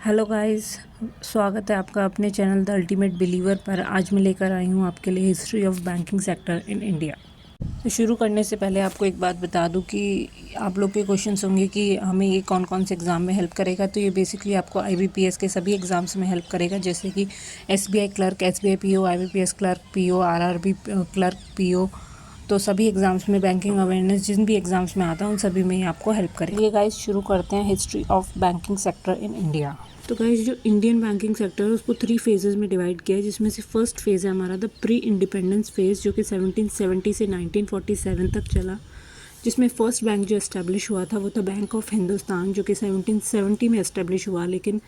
Hello guys, स्वागत है आपका अपने चैनल द अल्टीमेट बिलीवर पर। आज मैं लेकर आई हूँ आपके लिए history of banking sector in India. तो शुरू करने से पहले आपको एक बात बता दूं कि आप लोग के क्वेश्चंस होंगे कि हमें ये कौन कौन से एग्ज़ाम में हेल्प करेगा। तो ये बेसिकली आपको IBPS के सभी एग्ज़ाम्स में हेल्प करेगा, जैसे कि SBI clerk, SBI PO, IBPS clerk PO, RRB clerk PO। तो सभी एग्ज़ाम्स में बैंकिंग अवेयरनेस जिन भी एग्ज़ाम्स में आता है उन सभी में आपको हेल्प करेगा। ये गाइस शुरू करते हैं history of banking sector in India. तो गाइस जो इंडियन बैंकिंग सेक्टर है उसको 3 फेजेस में डिवाइड किया है, जिसमें से फर्स्ट फेज़ है हमारा द प्री इंडिपेंडेंस फेज़, जो कि 1770 से 1947 तक चला, जिसमें फर्स्ट बैंक जो इस्टेब्लिश हुआ था वो था बैंक ऑफ हिंदुस्तान, जो कि 1770 में इस्टेब्लिश हुआ, लेकिन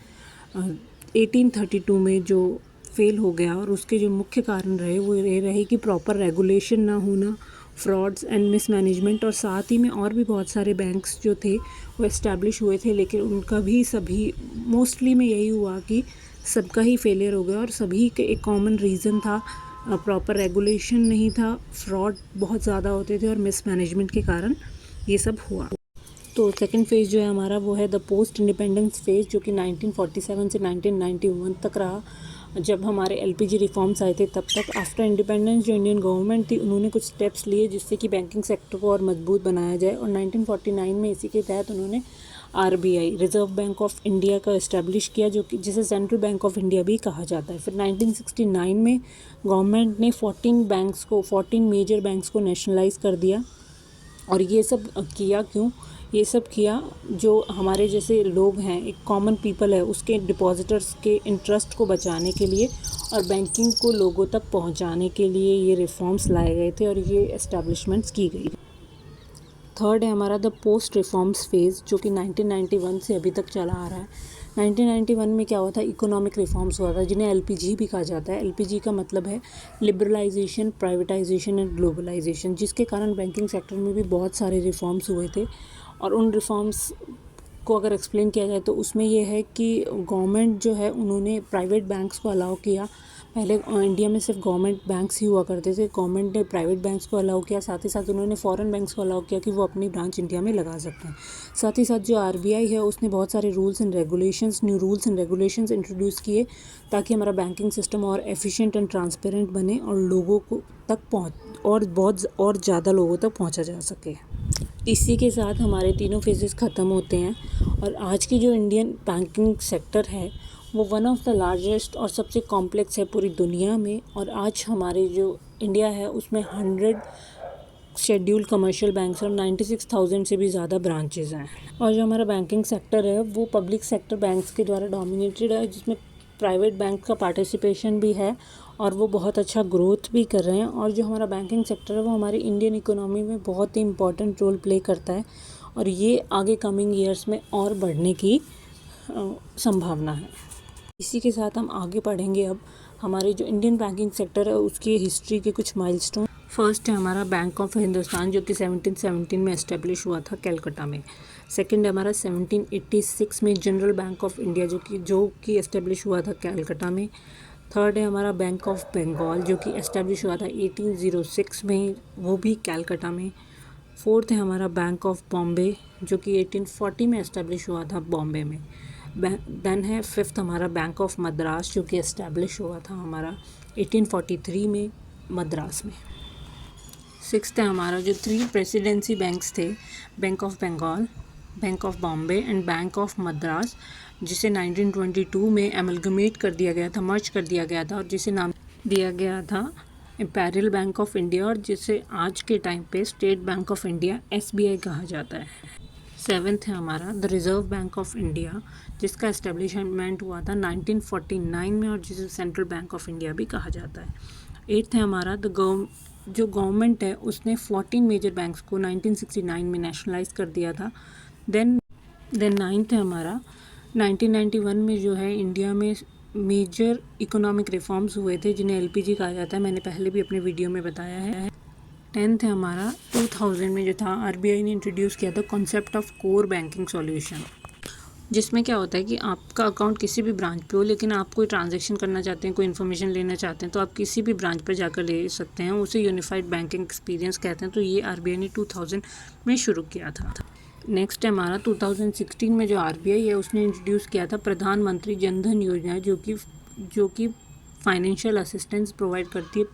1832 में जो फेल हो गया। और उसके जो मुख्य कारण रहे वो ये रहे कि प्रॉपर रेगुलेशन ना होना, फ्रॉड्स एंड मिसमैनेजमेंट, और साथ ही में और भी बहुत सारे बैंक्स जो थे वो इस्टेब्लिश हुए थे, लेकिन उनका भी सभी मोस्टली में यही हुआ कि सबका ही फेलियर हो गया। और सभी के एक कॉमन रीज़न था, प्रॉपर रेगुलेशन नहीं था, फ्रॉड बहुत ज़्यादा होते थे और मिसमैनेजमेंट के कारण ये सब हुआ। तो सेकंड फेज़ जो है हमारा वो है द पोस्ट इंडिपेंडेंस फेज़, जो कि 1947 से 1991 तक रहा, जब हमारे LPG रिफॉर्म्स आए थे। तब तक आफ्टर इंडिपेंडेंस जो इंडियन गवर्नमेंट थी उन्होंने कुछ स्टेप्स लिए जिससे कि बैंकिंग सेक्टर को और मजबूत बनाया जाए। और 1949 में इसी के तहत उन्होंने RBI reserve bank of India का इस्टेब्लिश किया, जो कि जिसे सेंट्रल बैंक ऑफ इंडिया भी कहा जाता है। फिर 1969 में गवर्नमेंट ने 14 मेजर बैंक्स को नेशनलाइज कर दिया। और ये सब किया क्यों? ये सब किया जो हमारे जैसे लोग हैं, एक कॉमन पीपल है, उसके डिपॉजिटर्स के इंटरेस्ट को बचाने के लिए और बैंकिंग को लोगों तक पहुंचाने के लिए ये रिफॉर्म्स लाए गए थे और ये एस्टैब्लिशमेंट्स की गई। थर्ड है हमारा द पोस्ट रिफॉर्म्स फेज़, जो कि 1991 से अभी तक चला आ रहा है। 1991 में क्या हुआ था? इकोनॉमिक रिफॉर्म्स हुआ था, जिन्हें LPG भी कहा जाता है। LPG का मतलब है लिबरलाइजेशन, प्राइवेटाइजेशन एंड ग्लोबलाइजेशन, जिसके कारण बैंकिंग सेक्टर में भी बहुत सारे रिफॉर्म्स हुए थे। और उन रिफॉर्म्स को अगर एक्सप्लेन किया जाए तो उसमें यह है कि गवर्नमेंट जो है उन्होंने प्राइवेट बैंक्स को अलाउ किया। पहले इंडिया में सिर्फ गवर्नमेंट बैंक्स ही हुआ करते थे, गवर्नमेंट ने प्राइवेट बैंक्स को अलाउ किया, साथ ही साथ उन्होंने फॉरेन बैंक्स को अलाउ किया कि वो अपनी ब्रांच इंडिया में लगा सकते हैं। साथ ही साथ जो RBI है उसने बहुत सारे new rules and regulations introduce किए, ताकि हमारा बैंकिंग सिस्टम और एफिशिएंट एंड ट्रांसपेरेंट बने और लोगों को तक बहुत ज़्यादा लोगों तक पहुँचा जा सके। इसी के साथ हमारे तीनों फेजेस ख़त्म होते हैं और आज की जो इंडियन बैंकिंग सेक्टर है वो वन ऑफ द लार्जेस्ट और सबसे कॉम्प्लेक्स है पूरी दुनिया में। और आज हमारे जो इंडिया है उसमें 100 शेड्यूल्ड कमर्शियल बैंक्स और 96,000 से भी ज़्यादा ब्रांचेज़ हैं। और जो हमारा बैंकिंग सेक्टर है वो पब्लिक सेक्टर बैंक्स के द्वारा डोमिनेटेड है, जिसमें प्राइवेट बैंक का पार्टिसिपेशन भी है और वो बहुत अच्छा ग्रोथ भी कर रहे हैं। और जो हमारा बैंकिंग सेक्टर है वो हमारी इंडियन इकोनॉमी में बहुत ही इम्पॉर्टेंट रोल प्ले करता है और ये आगे कमिंग ईयर्स में और बढ़ने की संभावना है। इसी के साथ हम आगे पढ़ेंगे अब हमारे जो इंडियन बैंकिंग सेक्टर है उसकी हिस्ट्री के कुछ माइलस्टोन। फर्स्ट है हमारा बैंक ऑफ हिंदुस्तान, जो कि 1717 में इस्टेब्लिश हुआ था कलकत्ता में। सेकंड है हमारा 1786 में जनरल बैंक ऑफ इंडिया, जो कि इस्टेब्लिश हुआ था कलकत्ता में। थर्ड है हमारा बैंक ऑफ बंगाल, जो कि इस्टेब्लिश हुआ था 1806 में, वो भी कलकत्ता में। फोर्थ है हमारा बैंक ऑफ बॉम्बे, जो कि 1840 में इस्टेब्लिश हुआ था बॉम्बे में। देन है फिफ्थ हमारा बैंक ऑफ मद्रास, जो कि इस्टेब्लिश हुआ था हमारा 1843 में मद्रास में। सिक्स्थ है हमारा जो 3 प्रेसिडेंसी बैंक्स थे, bank of Bengal, bank of Bombay and bank of Madras, जिसे 1922 में एमलगमेट कर दिया गया था, मर्ज कर दिया गया था और जिसे नाम दिया गया था इम्पेरियल बैंक ऑफ इंडिया, और जिसे आज के टाइम पे state bank of India SBI कहा जाता है। सेवन्थ है हमारा the reserve bank of India, जिसका इस्टेब्लिशमेंट हुआ था 1949 में और जिसे सेंट्रल बैंक ऑफ इंडिया भी कहा जाता है। एट्थ है हमारा जो गवर्नमेंट है उसने 14 मेजर बैंक्स को 1969 में नेशनलाइज कर दिया था। देन नाइन्थ है हमारा 1991 में जो है इंडिया में मेजर इकोनॉमिक रिफॉर्म्स हुए थे, जिन्हें LPG कहा जाता है, मैंने पहले भी अपने वीडियो में बताया है। 10th है हमारा 2000 में जो था RBI ने इंट्रोड्यूस किया था concept of core banking solution, जिसमें क्या होता है कि आपका अकाउंट किसी भी ब्रांच पे हो, लेकिन आप कोई ट्रांजैक्शन करना चाहते हैं, कोई इन्फॉर्मेशन लेना चाहते हैं, तो आप किसी भी ब्रांच पर जाकर ले सकते हैं। उसे यूनिफाइड बैंकिंग एक्सपीरियंस कहते हैं। तो ये RBI ने 2000 में शुरू किया था। नेक्स्ट है हमारा 2016 में जो आरबीआई है उसने इंट्रोड्यूस किया था प्रधानमंत्री जन धन योजना, जो कि फाइनेंशियल असिस्टेंस प्रोवाइड करती है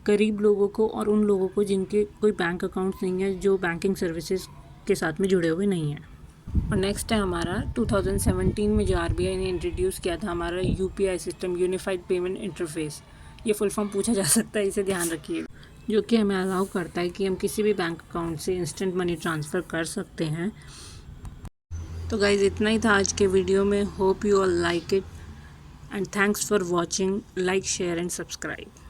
गरीब लोगों को और उन लोगों को जिनके कोई बैंक अकाउंट्स नहीं है, जो बैंकिंग सर्विसेज के साथ में जुड़े हुए नहीं हैं। और नेक्स्ट है हमारा 2017 में जो आरबीआई ने इंट्रोड्यूस किया था हमारा UPI system, unified payment interface. ये फुल फॉर्म पूछा जा सकता है, इसे ध्यान रखिए, जो कि हमें अलाउ करता है कि हम किसी भी बैंक अकाउंट से इंस्टेंट मनी ट्रांसफ़र कर सकते हैं। तो गाइज़ इतना ही था आज के वीडियो में। Hope you all like it and thanks for watching. Like, share and subscribe.